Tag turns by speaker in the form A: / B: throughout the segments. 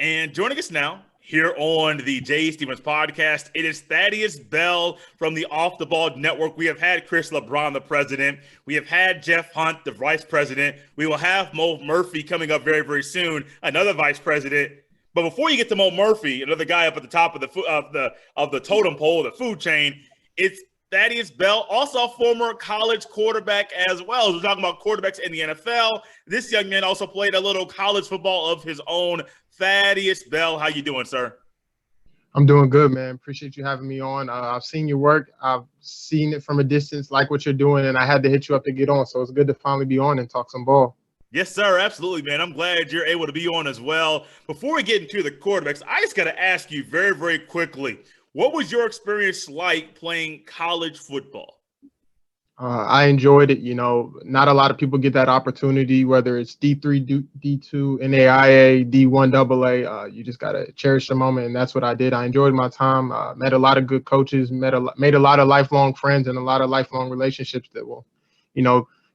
A: And joining us now here on the Jay Stevens podcast, it is Thaddeus Bell from the Off the Ball Network. We have had Chris LeBron, the president. We have had Jeff Hunt, the vice president. We will have Mo Murphy coming up very, very soon, another vice president. But before you get to Mo Murphy, another guy up at the top of the totem pole, the food chain, it's Thaddeus Bell, also a former college quarterback as well. We're talking about quarterbacks in the NFL. This young man also played a little college football of his own. Thaddeus Bell, how you doing, sir?
B: I'm doing good, man. Appreciate you having me on. I've seen your work. I've seen it from a distance, like what you're doing, and I had to hit you up to get on. So it's good to finally be on and talk some ball.
A: Yes, sir. Absolutely, man. I'm glad you're able to be on as well. Before we get into the quarterbacks, I just got to ask you very, very quickly, what was your experience like playing college football?
B: I enjoyed it. Not a lot of people get that opportunity, whether it's D3, D2, NAIA, D1, AA. You just got to cherish the moment, and that's what I did. I enjoyed my time, met a lot of good coaches, made a lot of lifelong friends and a lot of lifelong relationships that will,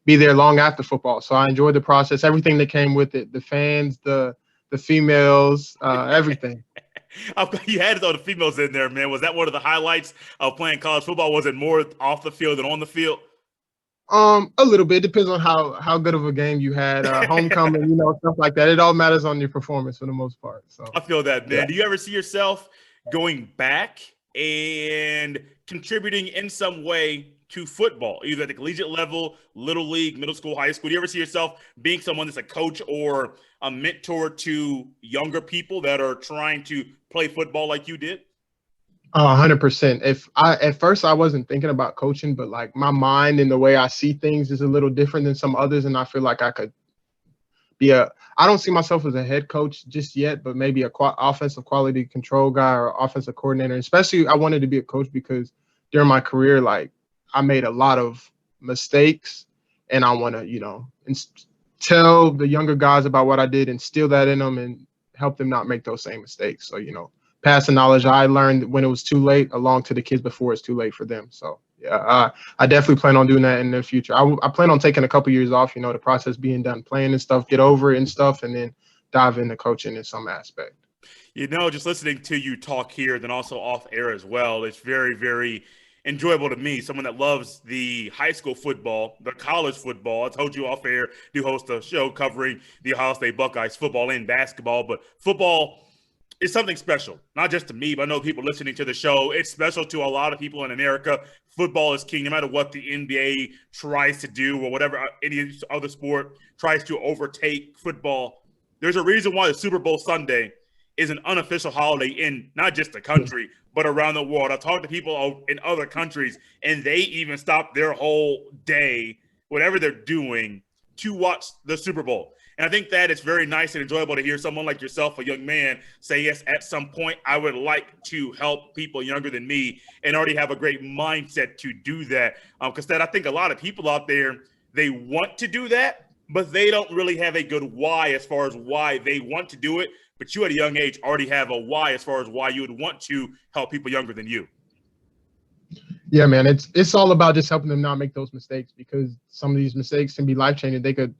B: be there long after football. So I enjoyed the process, everything that came with it, the fans, the females, everything.
A: You had all the females in there, man. Was that one of the highlights of playing college football? Was it more off the field than on the field?
B: A little bit. Depends on how good of a game you had. Homecoming, stuff like that. It all matters on your performance for the most part. So
A: I feel that, man.
B: Yeah.
A: Do you ever see yourself going back and contributing in some way to football, either at the collegiate level, little league, middle school, high school? Do you ever see yourself being someone that's a coach or a mentor to younger people that are trying to play football like you did?
B: 100%. At first I wasn't thinking about coaching, but like my mind and the way I see things is a little different than some others, and I feel like I could be I don't see myself as a head coach just yet, but maybe offensive quality control guy or offensive coordinator. Especially I wanted to be a coach because during my career, like I made a lot of mistakes, and I want to, tell the younger guys about what I did, instill that in them, and help them not make those same mistakes. So, pass the knowledge I learned when it was too late along to the kids before it's too late for them. So, yeah, I definitely plan on doing that in the future. I plan on taking a couple years off, the process being done, playing and stuff, get over it and stuff, and then dive into coaching in some aspect.
A: Just listening to you talk here, then also off air as well, it's very, very enjoyable to me, someone that loves the high school football, the college football. I told you off air, do host a show covering the Ohio State Buckeyes football and basketball, but football is something special, not just to me, but I know people listening to the show. It's special to a lot of people in America. Football is king, no matter what the NBA tries to do or whatever any other sport tries to overtake football. There's a reason why the Super Bowl Sunday is an unofficial holiday in not just the country, but around the world. I talked to people in other countries, and they even stop their whole day, whatever they're doing, to watch the Super Bowl. And I think that it's very nice and enjoyable to hear someone like yourself, a young man, say, yes, at some point I would like to help people younger than me and already have a great mindset to do that. Because I think a lot of people out there, they want to do that, but they don't really have a good why as far as why they want to do it. But you at a young age already have a why as far as why you would want to help people younger than you.
B: Yeah, man, it's all about just helping them not make those mistakes, because some of these mistakes can be life-changing. They could,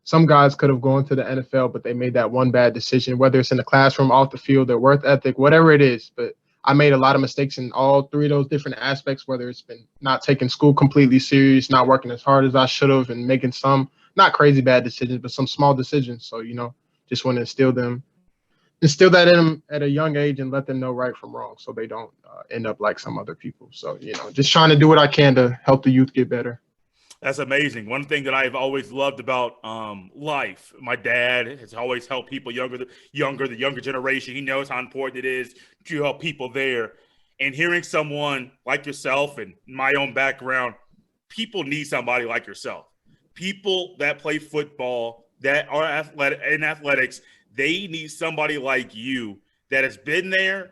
B: some guys could have gone to the NFL, but they made that one bad decision, whether it's in the classroom, off the field, their work ethic, whatever it is. But I made a lot of mistakes in all three of those different aspects, whether it's been not taking school completely serious, not working as hard as I should have, and making some not crazy bad decisions, but some small decisions. So, just want to instill that in them at a young age and let them know right from wrong, so they don't end up like some other people. So, just trying to do what I can to help the youth get better.
A: That's amazing. One thing that I've always loved about life, my dad has always helped people the younger generation. He knows how important it is to help people there. And hearing someone like yourself and my own background, people need somebody like yourself. People that play football, that are athletics, they need somebody like you that has been there,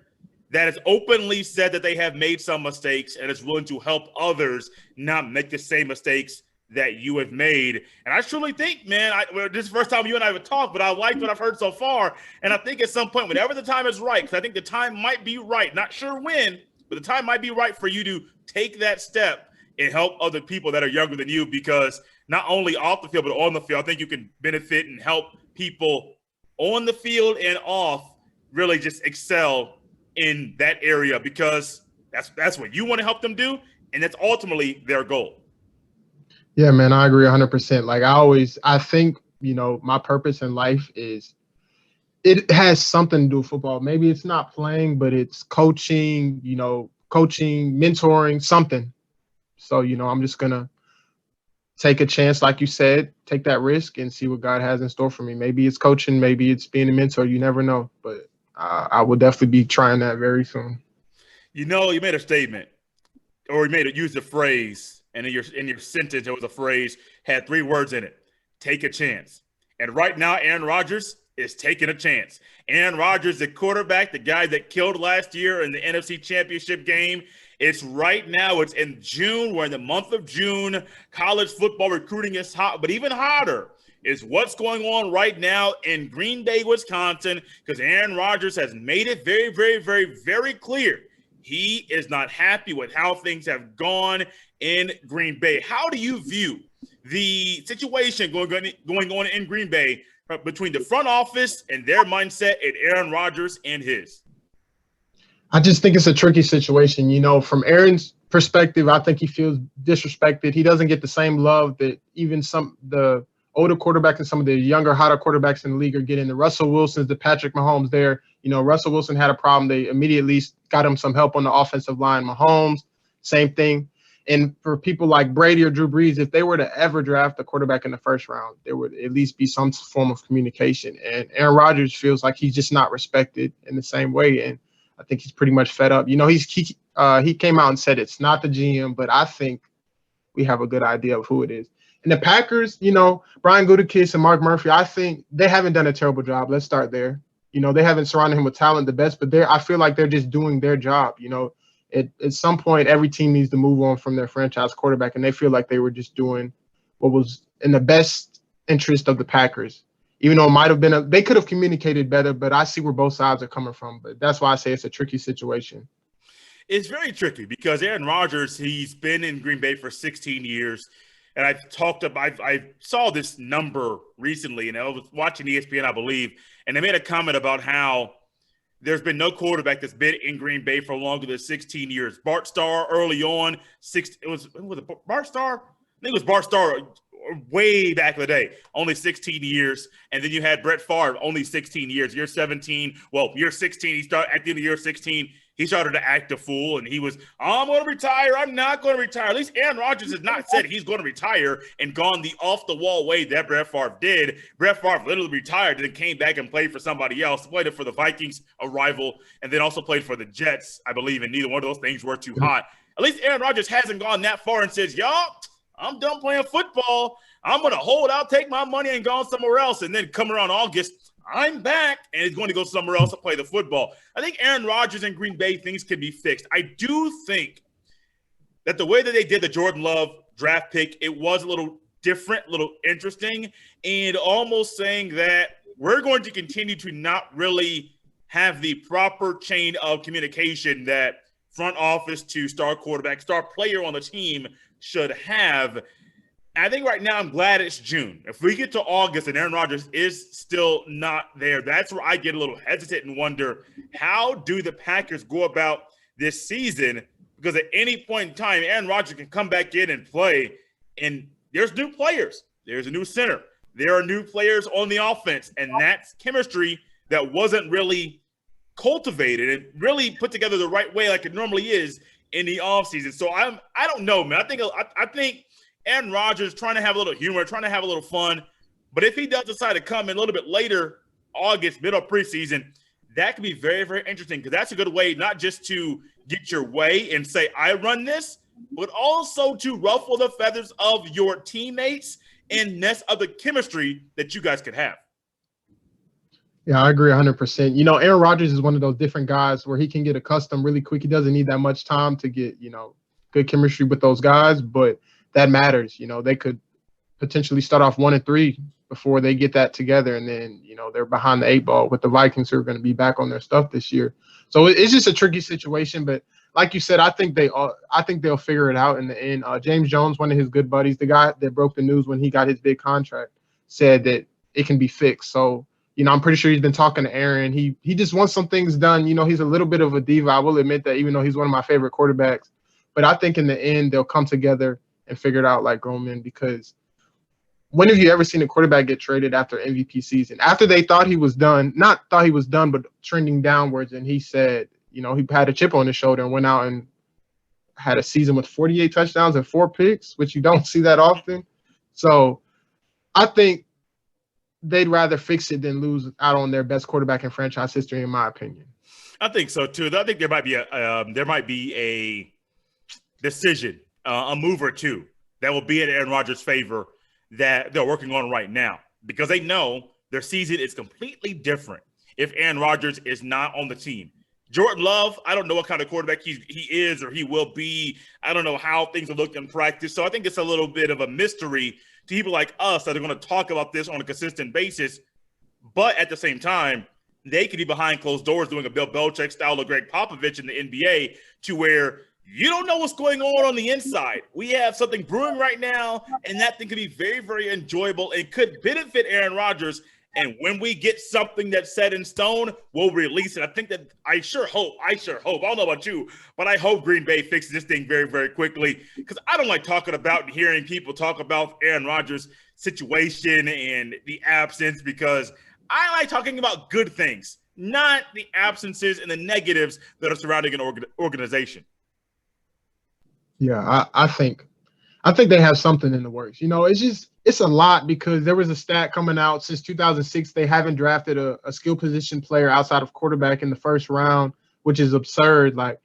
A: that has openly said that they have made some mistakes and is willing to help others not make the same mistakes that you have made. And I truly think, man, this is the first time you and I have talked, but I like what I've heard so far. And I think at some point, whenever the time is right, because I think the time might be right, not sure when, but the time might be right for you to take that step and help other people that are younger than you, because not only off the field, but on the field, I think you can benefit and help people on the field and off really just excel in that area because that's what you want to help them do, and that's ultimately their goal.
B: Yeah, man, I agree 100%. Like I think, my purpose in life is it has something to do with football. Maybe it's not playing, but it's coaching, coaching, mentoring, something. So, I'm just going to take a chance, like you said, take that risk and see what God has in store for me. Maybe it's coaching, maybe it's being a mentor. You never know. But I will definitely be trying that very soon.
A: You made a statement, or you used a phrase, and in your sentence, there was a phrase, had 3 words in it: take a chance. And right now, Aaron Rodgers is taking a chance. Aaron Rodgers, the quarterback, the guy that killed last year in the NFC Championship game. It's in June. We're in the month of June. College football recruiting is hot, but even hotter is what's going on right now in Green Bay, Wisconsin, because Aaron Rodgers has made it very, very, very, very clear he is not happy with how things have gone in Green Bay. How do you view the situation going on in Green Bay between the front office and their mindset and Aaron Rodgers and his?
B: I just think it's a tricky situation. From Aaron's perspective, I think he feels disrespected. He doesn't get the same love that even the older quarterbacks and some of the younger, hotter quarterbacks in the league are getting. The Russell Wilsons, the Patrick Mahomes there. Russell Wilson had a problem. They immediately got him some help on the offensive line. Mahomes, same thing. And for people like Brady or Drew Brees, if they were to ever draft a quarterback in the first round, there would at least be some form of communication. And Aaron Rodgers feels like he's just not respected in the same way. And I think he's pretty much fed up. He came out and said it's not the GM, but I think we have a good idea of who it is. And the Packers, Brian Gutekunst and Mark Murphy, I think they haven't done a terrible job. Let's start there. They haven't surrounded him with talent the best, but I feel like they're just doing their job. At some point, every team needs to move on from their franchise quarterback, and they feel like they were just doing what was in the best interest of the Packers. Even though it might have been they could have communicated better, but I see where both sides are coming from. But that's why I say it's a tricky situation.
A: It's very tricky because Aaron Rodgers, he's been in Green Bay for 16 years. And I saw this number recently, and I was watching ESPN, I believe, and they made a comment about how there's been no quarterback that's been in Green Bay for longer than 16 years. Bart Starr early on, was it Bart Starr? I think it was Bart Starr way back in the day, only 16 years. And then you had Brett Favre, only 16 years. Year 17, year 16, he started at the end of year 16. He started to act a fool, and he was, I'm going to retire. I'm not going to retire. At least Aaron Rodgers has not said he's going to retire and gone the off-the-wall way that Brett Favre did. Brett Favre literally retired and then came back and played for somebody else, played it for the Vikings, a rival, and then also played for the Jets, I believe, and neither one of those things were too hot. At least Aaron Rodgers hasn't gone that far and says, y'all, I'm done playing football. I'm going to hold out, take my money, and go somewhere else. And then come around August, I'm back, and he's going to go somewhere else to play the football. I think Aaron Rodgers and Green Bay, things can be fixed. I do think that the way that they did the Jordan Love draft pick, it was a little different, a little interesting, and almost saying that we're going to continue to not really have the proper chain of communication that front office to star quarterback, star player on the team should have. I think right now I'm glad it's June. If we get to August and Aaron Rodgers is still not there, that's where I get a little hesitant and wonder, how do the Packers go about this season? Because at any point in time, Aaron Rodgers can come back in and play, and there's new players. There's a new center. There are new players on the offense, and that's chemistry that wasn't really cultivated and really put together the right way like it normally is in the offseason. So I don't know, man. I think Aaron Rodgers trying to have a little humor, trying to have a little fun. But if he does decide to come in a little bit later, August, middle of preseason, that could be very, very interesting, because that's a good way not just to get your way and say, I run this, but also to ruffle the feathers of your teammates and nest of the chemistry that you guys could have.
B: Yeah, I agree 100%. Aaron Rodgers is one of those different guys where he can get accustomed really quick. He doesn't need that much time to get, good chemistry with those guys, but that matters. They could potentially start off 1-3 before they get that together, and then they're behind the 8 ball with the Vikings, who are going to be back on their stuff this year. So it's just a tricky situation. But like you said, I think they'll figure it out in the end. James Jones, one of his good buddies, the guy that broke the news when he got his big contract, said that it can be fixed. So I'm pretty sure he's been talking to Aaron. He just wants some things done. He's a little bit of a diva. I will admit that, even though he's one of my favorite quarterbacks. But I think in the end, they'll come together and figure it out like grown men, because when have you ever seen a quarterback get traded after MVP season? After they thought he was done, not thought he was done, but trending downwards, and he said, he had a chip on his shoulder and went out and had a season with 48 touchdowns and 4 picks, which you don't see that often. So I think they'd rather fix it than lose out on their best quarterback in franchise history, in my opinion.
A: I think so too. I think there might be a decision, a move or two that will be in Aaron Rodgers' favor that they're working on right now, because they know their season is completely different if Aaron Rodgers is not on the team. Jordan Love, I don't know what kind of quarterback he is or he will be. I don't know how things have looked in practice. So I think it's a little bit of a mystery to people like us that are going to talk about this on a consistent basis. But at the same time, they could be behind closed doors doing a Bill Belichick style of Greg Popovich in the NBA, to where you don't know what's going on the inside. We have something brewing right now, and that thing could be very, very enjoyable and could benefit Aaron Rodgers. And when we get something that's set in stone, we'll release it. I sure hope, I don't know about you, but I hope Green Bay fixes this thing very, very quickly, because I don't like talking about and hearing people talk about Aaron Rodgers' situation and the absence, because I like talking about good things, not the absences and the negatives that are surrounding an organization.
B: Yeah, I think they have something in the works. It's a lot, because there was a stat coming out since 2006. They haven't drafted a skill position player outside of quarterback in the first round, which is absurd. Like,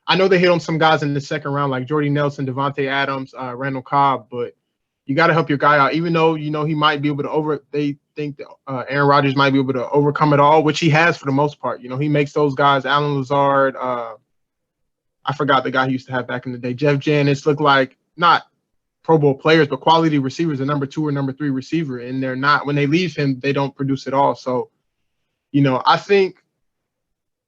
B: I know they hit on some guys in the second round, like Jordy Nelson, Devontae Adams, Randall Cobb, but you got to help your guy out, even though, he might be able to they think that Aaron Rodgers might be able to overcome it all, which he has for the most part. He makes those guys, Alan Lazard, I forgot the guy he used to have back in the day, Jeff Janis, look like not Pro Bowl players, but quality receivers, a number 2 or number 3 receiver. And they're not, when they leave him, they don't produce at all. So, I think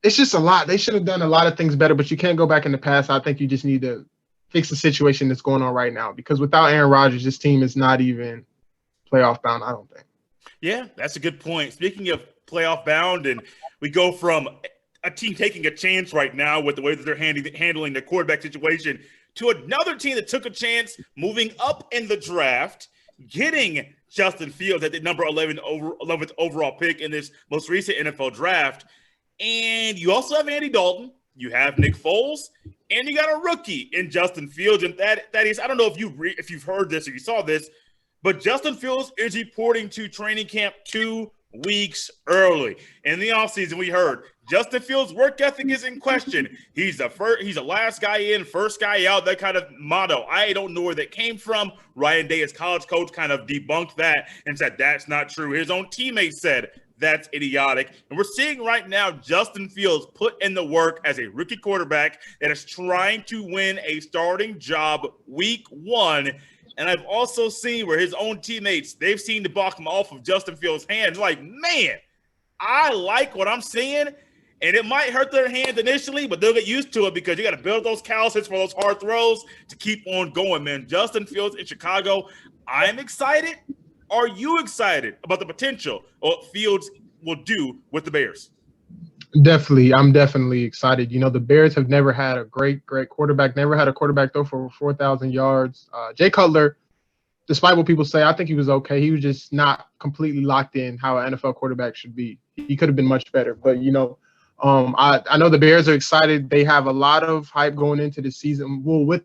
B: it's just a lot. They should have done a lot of things better, but you can't go back in the past. I think you just need to fix the situation that's going on right now, because without Aaron Rodgers, this team is not even playoff bound, I don't think.
A: Yeah, that's a good point. Speaking of playoff bound, and we go from a team taking a chance right now with the way that they're handling the quarterback situation to another team that took a chance moving up in the draft, getting Justin Fields at the number 11th overall pick in this most recent NFL draft. And you also have Andy Dalton, you have Nick Foles, and you got a rookie in Justin Fields. And that is, I don't know if you've heard this or you saw this, but Justin Fields is reporting to training camp 2 weeks early. In the offseason, we heard Justin Fields' work ethic is in question. He's the last guy in, first guy out, that kind of motto. I don't know where that came from. Ryan Day, his college coach, kind of debunked that and said that's not true. His own teammates said that's idiotic. And we're seeing right now Justin Fields put in the work as a rookie quarterback that is trying to win a starting job week 1. And I've also seen where his own teammates, they've seen the ball come off of Justin Fields' hands. Like, man, I like what I'm seeing. And it might hurt their hands initially, but they'll get used to it, because you got to build those calluses for those hard throws to keep on going, man. Justin Fields in Chicago, I'm excited. Are you excited about the potential of what Fields will do with the Bears?
B: Definitely. I'm definitely excited. The Bears have never had a great quarterback, never had a quarterback throw for over 4,000 yards. Jay Cutler, despite what people say, I think he was okay. He was just not completely locked in how an NFL quarterback should be. He could have been much better. But, I know the Bears are excited. They have a lot of hype going into the season. Well, with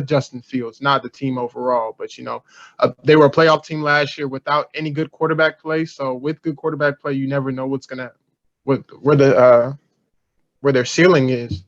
B: Justin Fields, not the team overall, but they were a playoff team last year without any good quarterback play. So with good quarterback play, you never know where their ceiling is.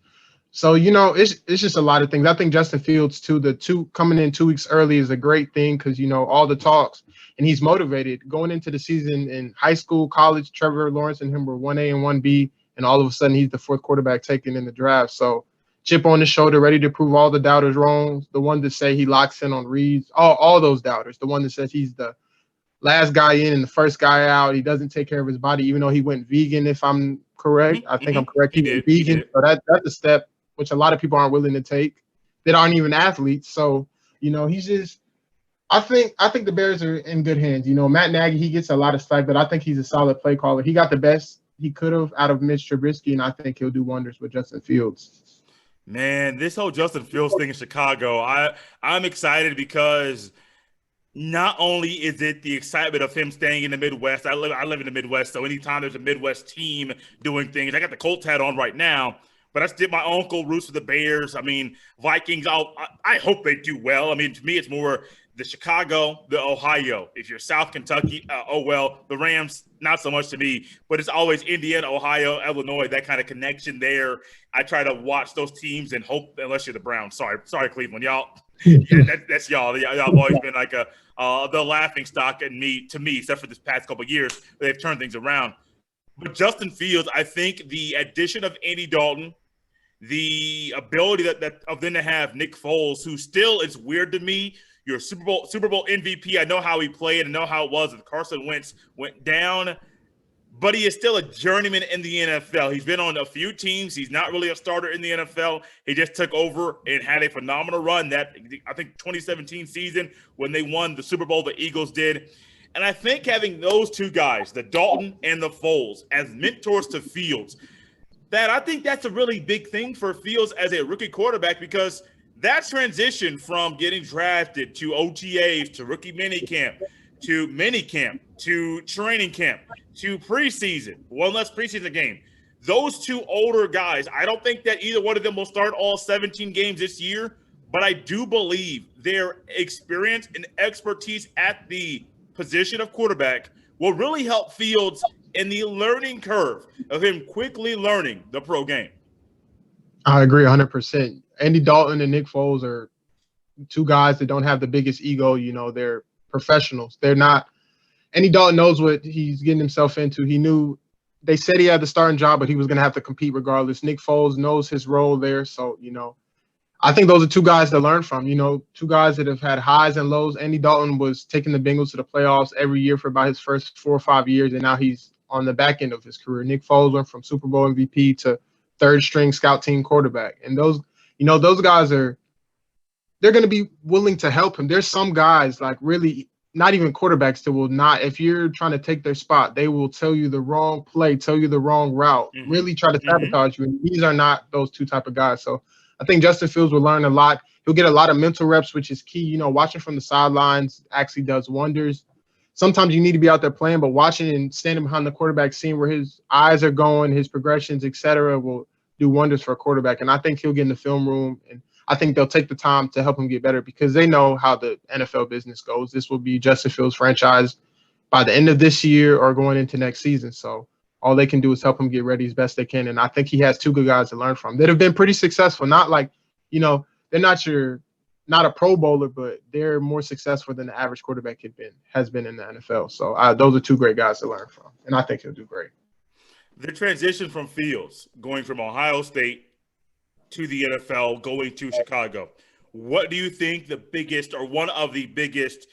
B: So it's just a lot of things. I think Justin Fields too. Coming in 2 weeks early is a great thing, because all the talks, and he's motivated going into the season. In high school, college, Trevor Lawrence and him were 1A and 1B, and all of a sudden he's the 4th quarterback taken in the draft. So chip on his shoulder, ready to prove all the doubters wrong. The one that say he locks in on reads, all those doubters. The one that says he's the last guy in and the first guy out. He doesn't take care of his body, even though he went vegan, if I'm correct. I think I'm correct. He went vegan. So that's a step which a lot of people aren't willing to take, that aren't even athletes. So, he's just I think the Bears are in good hands. You know, Matt Nagy, he gets a lot of slack, but I think he's a solid play caller. He got the best he could have out of Mitch Trubisky, and I think he'll do wonders with Justin Fields.
A: Man, this whole Justin Fields thing in Chicago, I'm excited because not only is it the excitement of him staying in the Midwest. I live in the Midwest, so anytime there's a Midwest team doing things, I got the Colts hat on right now. But I did my uncle roots for the Bears. I mean, Vikings. I hope they do well. I mean, to me, it's more the Chicago, the Ohio. If you're South Kentucky, oh well. The Rams, not so much to me. But it's always Indiana, Ohio, Illinois. That kind of connection there. I try to watch those teams and hope, unless you're the Browns. Sorry, Cleveland, y'all. Yeah, that's y'all. Y'all have always been like the laughing stock to me, except for this past couple of years. They've turned things around. But Justin Fields, I think the addition of Andy Dalton, the ability that of them to have Nick Foles, who still is weird to me. Your Super Bowl MVP. I know how he played and know how it was. If Carson Wentz went down, but he is still a journeyman in the NFL. He's been on a few teams. He's not really a starter in the NFL. He just took over and had a phenomenal run that, I think, 2017 season when they won the Super Bowl, the Eagles did. And I think having those two guys, the Dalton and the Foles, as mentors to Fields, I think that's a really big thing for Fields as a rookie quarterback, because that transition from getting drafted to OTAs to rookie minicamp to training camp to preseason, one less preseason game. Those two older guys, I don't think that either one of them will start all 17 games this year, but I do believe their experience and expertise at the position of quarterback will really help Fields in the learning curve of him quickly learning the pro game.
B: I agree 100%. Andy Dalton and Nick Foles are two guys that don't have the biggest ego. You know, they're professionals. They're not – Andy Dalton knows what he's getting himself into. He knew – they said he had the starting job, but he was going to have to compete regardless. Nick Foles knows his role there. So, you know, I think those are two guys to learn from. You know, two guys that have had highs and lows. Andy Dalton was taking the Bengals to the playoffs every year for about his first 4 or 5 years, and now he's on the back end of his career. Nick Foles went from Super Bowl MVP to third-string scout team quarterback. And those guys they're going to be willing to help him. There's some guys, like, really not even quarterbacks, that will not, if you're trying to take their spot, they will tell you the wrong play, tell you the wrong route, really try to sabotage you. And these are not those two type of guys. So I think Justin Fields will learn a lot. He'll get a lot of mental reps, which is key. You know, watching from the sidelines actually does wonders. Sometimes you need to be out there playing, but watching and standing behind the quarterback, seeing where his eyes are going, his progressions, et cetera, will do wonders for a quarterback. And I think he'll get in the film room, and I think they'll take the time to help him get better, because they know how the NFL business goes. This will be Justin Fields' franchise by the end of this year or going into next season. So all they can do is help him get ready as best they can. And I think he has two good guys to learn from that have been pretty successful. Not like, you know, they're not a Pro Bowler, but they're more successful than the average quarterback has been in the NFL. So those are two great guys to learn from, and I think he'll do great.
A: The transition from Fields, going from Ohio State to the NFL, going to Chicago, what do you think the biggest, or one of the biggest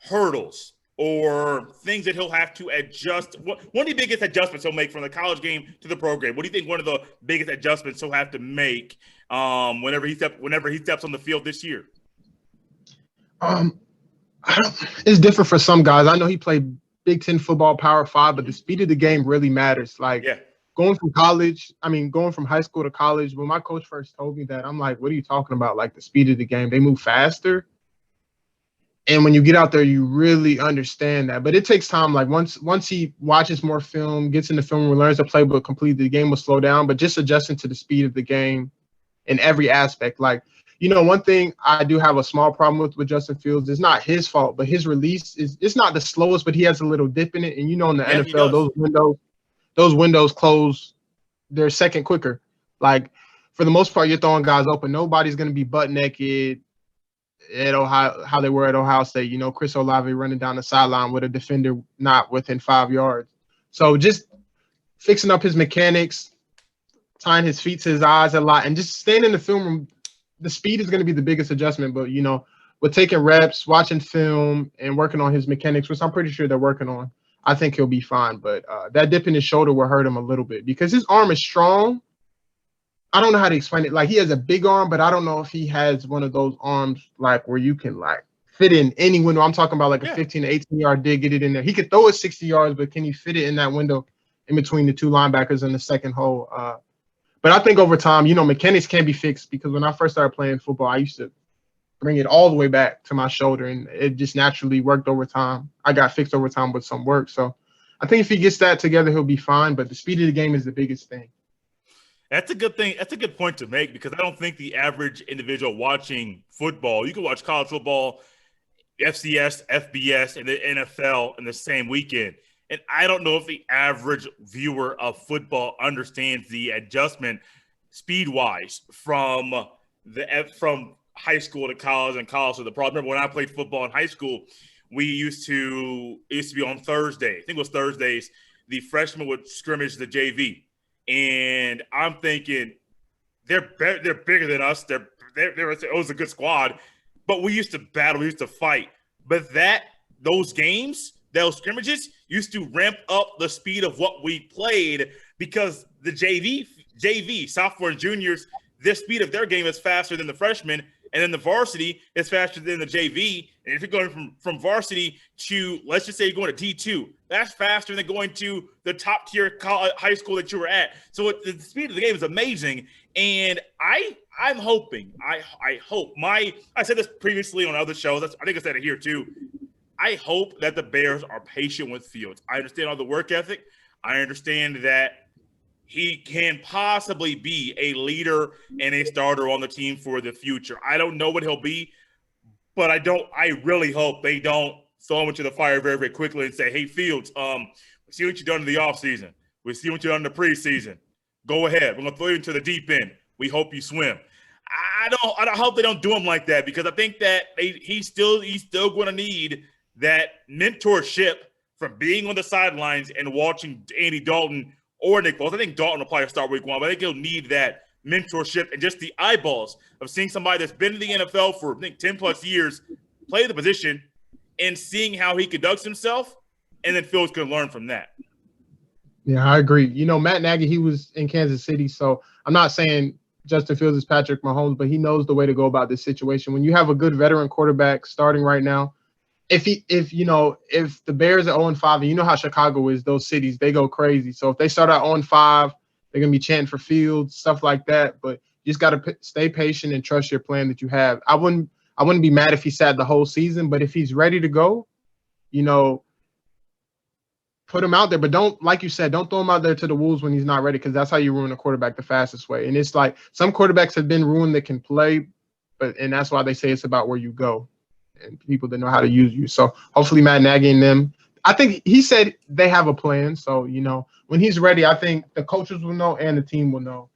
A: hurdles or things that he'll have to adjust, one of the biggest adjustments he'll make from the college game to the pro game? What do you think one of the biggest adjustments he'll have to make whenever he steps on the field this year?
B: It's different for some guys. I know he played Big Ten football, Power 5, but the speed of the game really matters. Like, going from high school to college, when my coach first told me that, I'm like, what are you talking about? Like, the speed of the game, they move faster. And when you get out there, you really understand that. But it takes time. Like, once he watches more film, gets in the film, learns the playbook completely, the game will slow down. But just adjusting to the speed of the game in every aspect. Like, you know, one thing I do have a small problem with Justin Fields, it's not his fault, but his release it's not the slowest, but he has a little dip in it. And, you know, in the NFL, those windows close their second quicker. Like, for the most part, you're throwing guys open. Nobody's going to be butt naked at Ohio, how they were at Ohio State. You know, Chris Olave running down the sideline with a defender not within 5 yards. So just fixing up his mechanics, tying his feet to his eyes a lot, and just staying in the film room. The speed is going to be the biggest adjustment, but, you know, with taking reps, watching film, and working on his mechanics, which I'm pretty sure they're working on, I think he'll be fine. But that dip in his shoulder will hurt him a little bit because his arm is strong. I don't know how to explain it. Like, he has a big arm, but I don't know if he has one of those arms, like, where you can, like, fit in any window. I'm talking about like a
A: Yeah.
B: 15 to 18 yard dig, get it in there. He could throw it 60 yards, but can he fit it in that window in between the two linebackers in the second hole? But I think over time, mechanics can be fixed, because when I first started playing football, I used to bring it all the way back to my shoulder, and it just naturally worked over time. I got fixed over time with some work. So I think if he gets that together, he'll be fine. But the speed of the game is the biggest thing.
A: That's a good thing. That's a good point to make, because I don't think the average individual watching football, you can watch college football, FCS, FBS, and the NFL in the same weekend. And I don't know if the average viewer of football understands the adjustment speed-wise from high school to college and college to the pro. I remember when I played football in high school, it used to be on Thursday. I think it was Thursdays. The freshmen would scrimmage the JV. And I'm thinking they're bigger than us. It was a good squad, but we used to battle, we used to fight. But those games, those scrimmages used to ramp up the speed of what we played, because the JV sophomore and juniors, their speed of their game is faster than the freshmen, and then the varsity is faster than the JV. And if you're going from varsity to, let's just say you're going to D2, that's faster than going to the top tier high school that you were at. So the speed of the game is amazing. And I'm hoping, I hope, I said this previously on other shows, I think I said it here too. I hope that the Bears are patient with Fields. I understand all the work ethic. I understand that he can possibly be a leader and a starter on the team for the future. I don't know what he'll be, but I really hope they don't throw him into the fire very, very quickly and say, hey, Fields, we see what you've done in the offseason. We see what you've done in the preseason. Go ahead. We're going to throw you into the deep end. We hope you swim. I hope they don't do him like that, because I think that he's still going to need that mentorship from being on the sidelines and watching Andy Dalton or Nick Foles. I think Dalton will probably start week 1, but I think he'll need that mentorship and just the eyeballs of seeing somebody that's been in the NFL for, I think, 10 plus years play the position and seeing how he conducts himself, and then Fields can learn from that.
B: Yeah, I agree. Matt Nagy, he was in Kansas City, so I'm not saying Justin Fields is Patrick Mahomes, but he knows the way to go about this situation. When you have a good veteran quarterback starting right now, if the Bears are 0-5, and you know how Chicago is, those cities, they go crazy. So if they start out 0-5, they're going to be chanting for Fields, stuff like that. But you just got to stay patient and trust your plan that you have. I wouldn't be mad if he sat the whole season, but if he's ready to go, put him out there. But don't, like you said, don't throw him out there to the wolves when he's not ready, because that's how you ruin a quarterback the fastest way. And it's like some quarterbacks have been ruined that can play, and that's why they say it's about where you go and people that know how to use you. So hopefully Matt Nagy and them, I think he said they have a plan. So, when he's ready, I think the coaches will know and the team will know.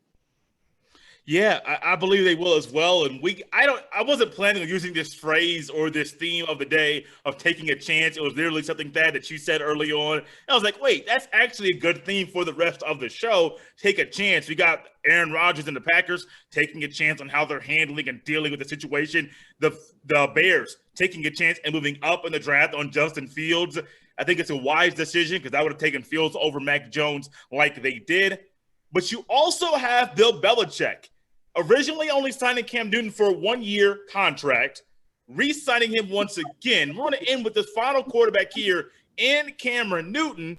A: Yeah, I believe they will as well. And I wasn't planning on using this phrase or this theme of the day of taking a chance. It was literally something that you said early on. I was like, wait, that's actually a good theme for the rest of the show. Take a chance. We got Aaron Rodgers and the Packers taking a chance on how they're handling and dealing with the situation. The Bears taking a chance and moving up in the draft on Justin Fields. I think it's a wise decision, because I would have taken Fields over Mac Jones like they did. But you also have Bill Belichick, originally only signing Cam Newton for a 1-year contract, re-signing him once again. We're going to end with this final quarterback here in Cameron Newton.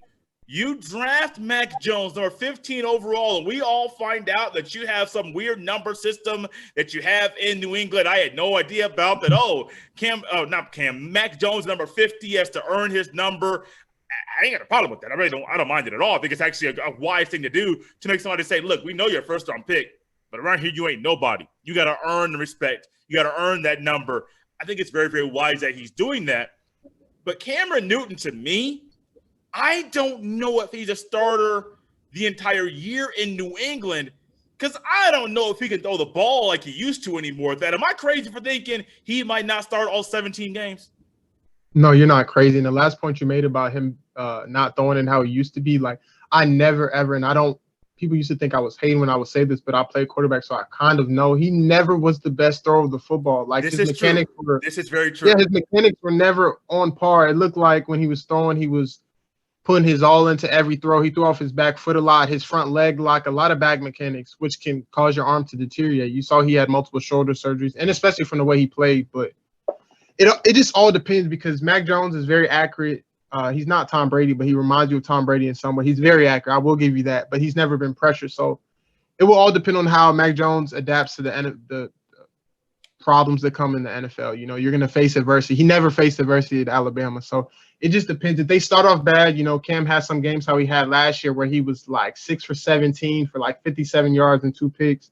A: You draft Mac Jones, number 15 overall, and we all find out that you have some weird number system that you have in New England. I had no idea about that. Mac Jones, number 50, has to earn his number. I ain't got a problem with that. I don't mind it at all. I think it's actually a wise thing to do, to make somebody say, look, we know you're a first-round pick, but around here you ain't nobody. You got to earn the respect. You got to earn that number. I think it's very, very wise that he's doing that. But Cameron Newton, to me, I don't know if he's a starter the entire year in New England, because I don't know if he can throw the ball like he used to anymore. Am I crazy for thinking he might not start all 17 games?
B: No, you're not crazy. And the last point you made about him not throwing and how he used to be, like, I never, ever, and I don't, people used to think I was hating when I would say this, but I played quarterback, so I kind of know he never was the best thrower of the football. Like,
A: this
B: his mechanics were,
A: this is very true.
B: Yeah, his mechanics were never on par. It looked like when he was throwing, he was putting his all into every throw. He threw off his back foot a lot, his front leg lock, a lot of bag mechanics, which can cause your arm to deteriorate. You saw he had multiple shoulder surgeries, and especially from the way he played. But It just all depends because Mac Jones is very accurate. He's not Tom Brady, but he reminds you of Tom Brady in some way. He's very accurate. I will give you that, but he's never been pressured. So it will all depend on how Mac Jones adapts to the problems that come in the NFL. You know, you're going to face adversity. He never faced adversity at Alabama. So it just depends. If they start off bad, you know, Cam has some games how he had last year where he was like 6 for 17 for like 57 yards and 2 picks.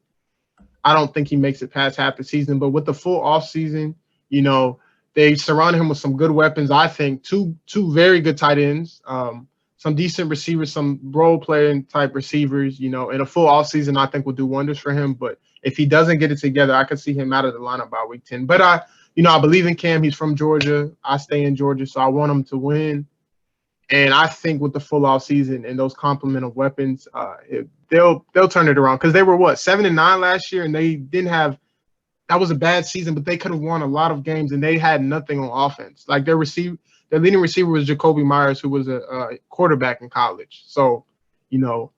B: I don't think he makes it past half the season. But with the full offseason, you know, they surrounded him with some good weapons. I think two very good tight ends, some decent receivers, some role playing type receivers, you know, in a full offseason, I think will do wonders for him. But if he doesn't get it together, I could see him out of the lineup by week 10. But I believe in Cam. He's from Georgia. I stay in Georgia, so I want him to win. And I think with the full offseason and those complement of weapons, they'll turn it around because they were 7-9 last year, and they didn't have. That was a bad season, but they could have won a lot of games, and they had nothing on offense. Like their leading receiver was Jacoby Myers, who was a quarterback in college. So, you know,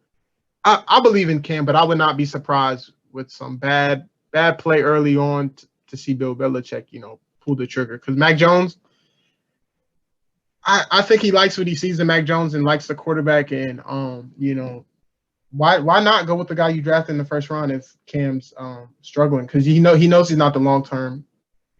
B: I believe in Cam, but I would not be surprised with some bad play early on to see Bill Belichick, you know, pull the trigger. Because Mac Jones, I think he likes what he sees in Mac Jones and likes the quarterback. And, you know, why not go with the guy you drafted in the first round if Cam's struggling? Because he knows he's not the long-term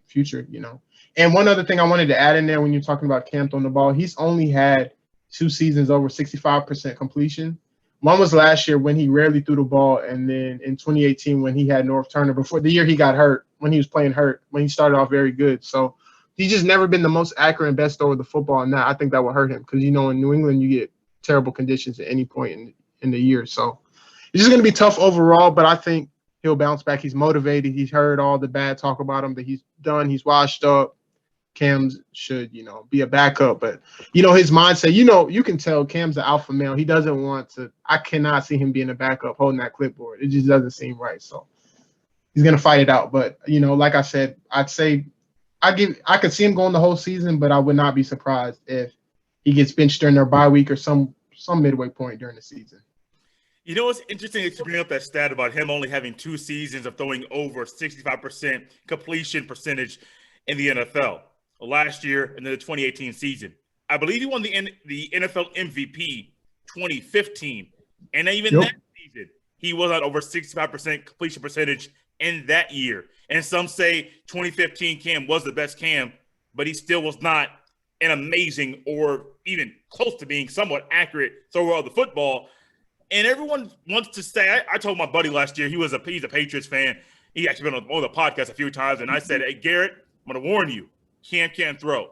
B: future, you know. And one other thing I wanted to add in there when you're talking about Cam throwing the ball, he's only had 2 seasons over 65% completion. One was last year when he rarely threw the ball, and then in 2018 when he had North Turner before the year he got hurt, when he was playing hurt, when he started off very good. So he's just never been the most accurate and best thrower of the football, and that I think that will hurt him because, you know, in New England you get terrible conditions at any point in the year. So it's just going to be tough overall, but I think he'll bounce back. He's motivated. He's heard all the bad talk about him that he's done. He's washed up. Cam should, you know, be a backup. But, you know, his mindset, you know, you can tell Cam's an alpha male. He doesn't want to – I cannot see him being a backup holding that clipboard. It just doesn't seem right. So he's going to fight it out. But, you know, like I said, I'd say I could see him going the whole season, but I would not be surprised if he gets benched during their bye week or some midway point during the season.
A: You know what's interesting is to bring up that stat about him only having 2 seasons of throwing over 65% completion percentage in the NFL. Last year and then the 2018 season. I believe he won the NFL MVP 2015. And even that season, he was at over 65% completion percentage in that year. And some say 2015 Cam was the best Cam, but he still was not an amazing or even close to being somewhat accurate thrower of the football. And everyone wants to say, I told my buddy last year, he's a Patriots fan. He actually been on the podcast a few times. And I said, hey, Garrett, I'm going to warn you. Cam can't throw.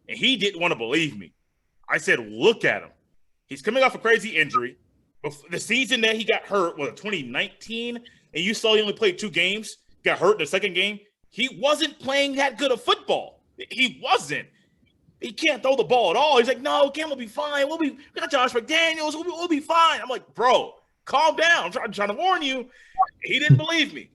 A: And he didn't want to believe me. I said, look at him. He's coming off a crazy injury. The season that he got hurt was 2019, and you saw he only played 2 games, got hurt in the second game. He wasn't playing that good of football. He wasn't. He can't throw the ball at all. He's like, no, Cam will be fine. We got Josh McDaniels. We'll be fine. I'm like, bro, calm down. I'm trying to warn you. He didn't believe me.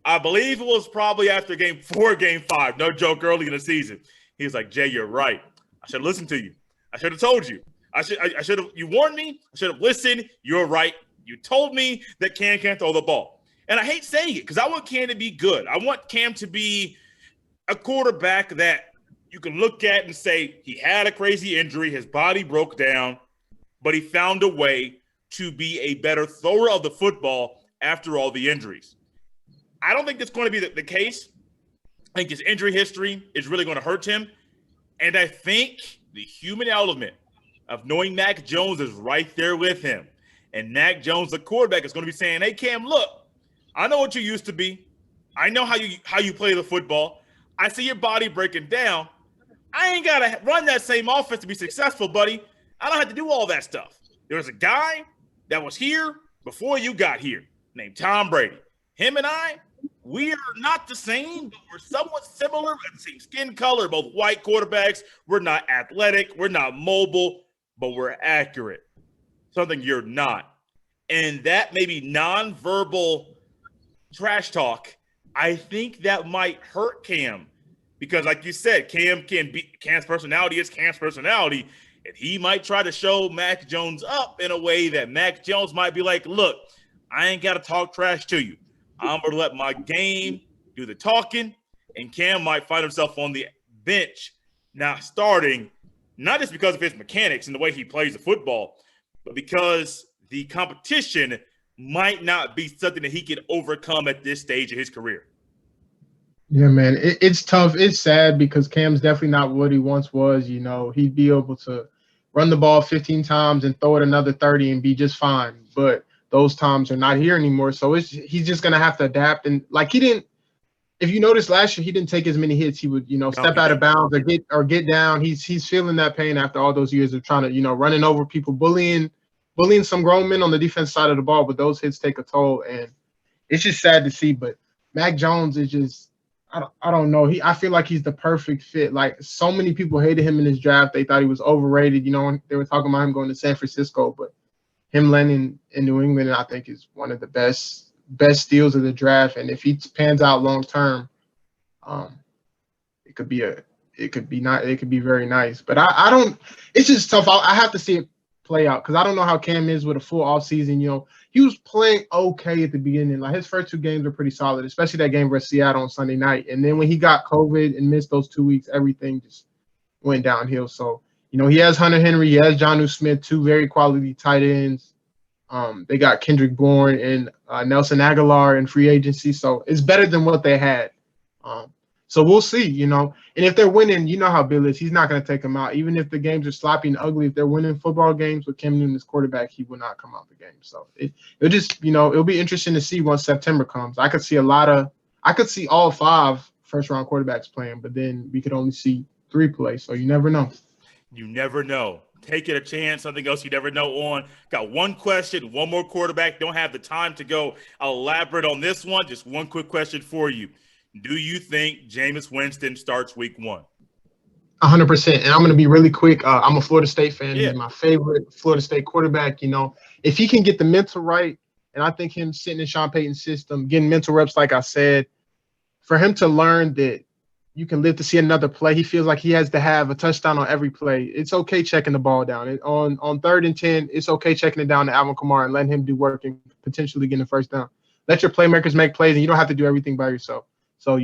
A: I believe it was probably after game 4, game 5. No joke, early in the season. He was like, Jay, you're right. I should have listened to you. I should have told you. I should have. You warned me. I should have listened. You're right. You told me that Cam can't throw the ball. And I hate saying it because I want Cam to be good. I want Cam to be a quarterback that you can look at and say he had a crazy injury. His body broke down, but he found a way to be a better thrower of the football after all the injuries. I don't think that's going to be the case. I think his injury history is really going to hurt him. And I think the human element of knowing Mac Jones is right there with him. And Mac Jones, the quarterback, is going to be saying, hey, Cam, look, I know what you used to be. I know how you play the football. I see your body breaking down. I ain't got to run that same offense to be successful, buddy. I don't have to do all that stuff. There was a guy that was here before you got here named Tom Brady. Him and I, we are not the same, but we're somewhat similar. We have the same skin color, both white quarterbacks. We're not athletic. We're not mobile, but we're accurate. Something you're not. And that maybe nonverbal trash talk, I think that might hurt Cam. Because like you said, Cam's personality is Cam's personality. And he might try to show Mac Jones up in a way that Mac Jones might be like, look, I ain't got to talk trash to you. I'm going to let my game do the talking, and Cam might find himself on the bench, not starting, not just because of his mechanics and the way he plays the football, but because the competition might not be something that he can overcome at this stage of his career.
B: Yeah, man, it's tough. It's sad because Cam's definitely not what he once was. You know, he'd be able to run the ball 15 times and throw it another 30 and be just fine. But those times are not here anymore. So he's just gonna have to adapt. And like he didn't, if you noticed last year, he didn't take as many hits. He would, step out of bounds or get down. He's feeling that pain after all those years of trying to, running over people, bullying some grown men on the defense side of the ball. But those hits take a toll, and it's just sad to see. But Mac Jones is just. I don't know. I feel like he's the perfect fit. Like so many people hated him in his draft. They thought he was overrated. They were talking about him going to San Francisco, but him landing in New England, I think, is one of the best steals of the draft. And if he pans out long term, it could be very nice. But I don't. It's just tough. I have to see it play out because I don't know how Cam is with a full offseason. He was playing okay at the beginning. Like his first 2 games were pretty solid, especially that game versus Seattle on Sunday night. And then when he got COVID and missed those 2 weeks, everything just went downhill. So, he has Hunter Henry, he has Jonnu Smith, 2 very quality tight ends. They got Kendrick Bourne and Nelson Aguilar in free agency. So it's better than what they had. So we'll see, And if they're winning, you know how Bill is. He's not going to take them out. Even if the games are sloppy and ugly, if they're winning football games with Cam Newton as quarterback, he will not come out the game. So it'll just, it'll be interesting to see once September comes. I could see all 5 first-round quarterbacks playing, but then we could only see 3 play. So you never know.
A: You never know. Take it a chance. Something else you never know on. Got one question, one more quarterback. Don't have the time to go elaborate on this one. Just one quick question for you. Do you think Jameis Winston starts week 1?
B: 100%. And I'm going to be really quick. I'm a Florida State fan.
A: Yeah.
B: He's my favorite Florida State quarterback. If he can get the mental right, and I think him sitting in Sean Payton's system, getting mental reps, like I said, for him to learn that you can live to see another play, he feels like he has to have a touchdown on every play. It's okay checking the ball down. On 3rd and 10, it's okay checking it down to Alvin Kamara and letting him do work and potentially getting the first down. Let your playmakers make plays, and you don't have to do everything by yourself. So,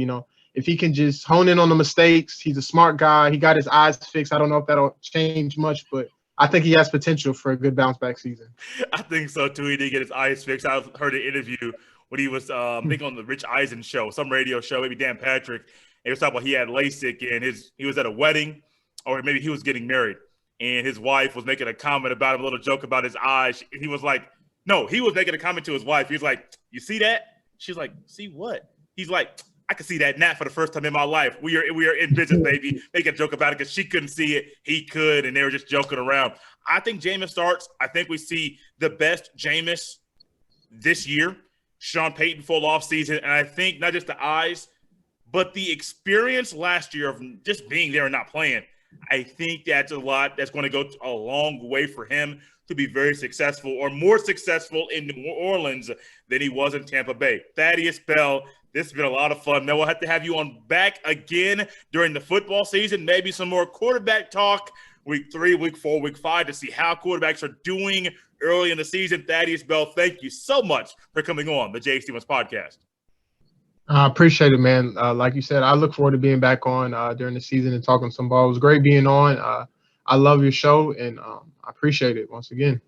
B: if he can just hone in on the mistakes, he's a smart guy. He got his eyes fixed. I don't know if that'll change much, but I think he has potential for a good bounce-back season.
A: I think so, too. He did get his eyes fixed. I heard an interview when he was, I think, on the Rich Eisen show, some radio show, maybe Dan Patrick. And he was talking about he had LASIK, and he was at a wedding, or maybe he was getting married, and his wife was making a comment about him, a little joke about his eyes. And he was like, no, he was making a comment to his wife. He was like, you see that? She's like, see what? He's like, I could see that nap for the first time in my life. We are in business, baby. Make a joke about it because she couldn't see it. He could, and they were just joking around. I think Jameis starts. I think we see the best Jameis this year. Sean Payton full off season. And I think not just the eyes, but the experience last year of just being there and not playing. I think that's a lot that's going to go a long way for him to be very successful or more successful in New Orleans than he was in Tampa Bay. Thaddeus Bell, this has been a lot of fun. Now we'll have to have you on back again during the football season, maybe some more quarterback talk, week 3, week 4, week 5, to see how quarterbacks are doing early in the season. Thaddeus Bell, thank you so much for coming on the Jay Stevens podcast.
B: I appreciate it, man. Like you said, I look forward to being back on during the season and talking some ball. It was great being on. I love your show, and I appreciate it once again.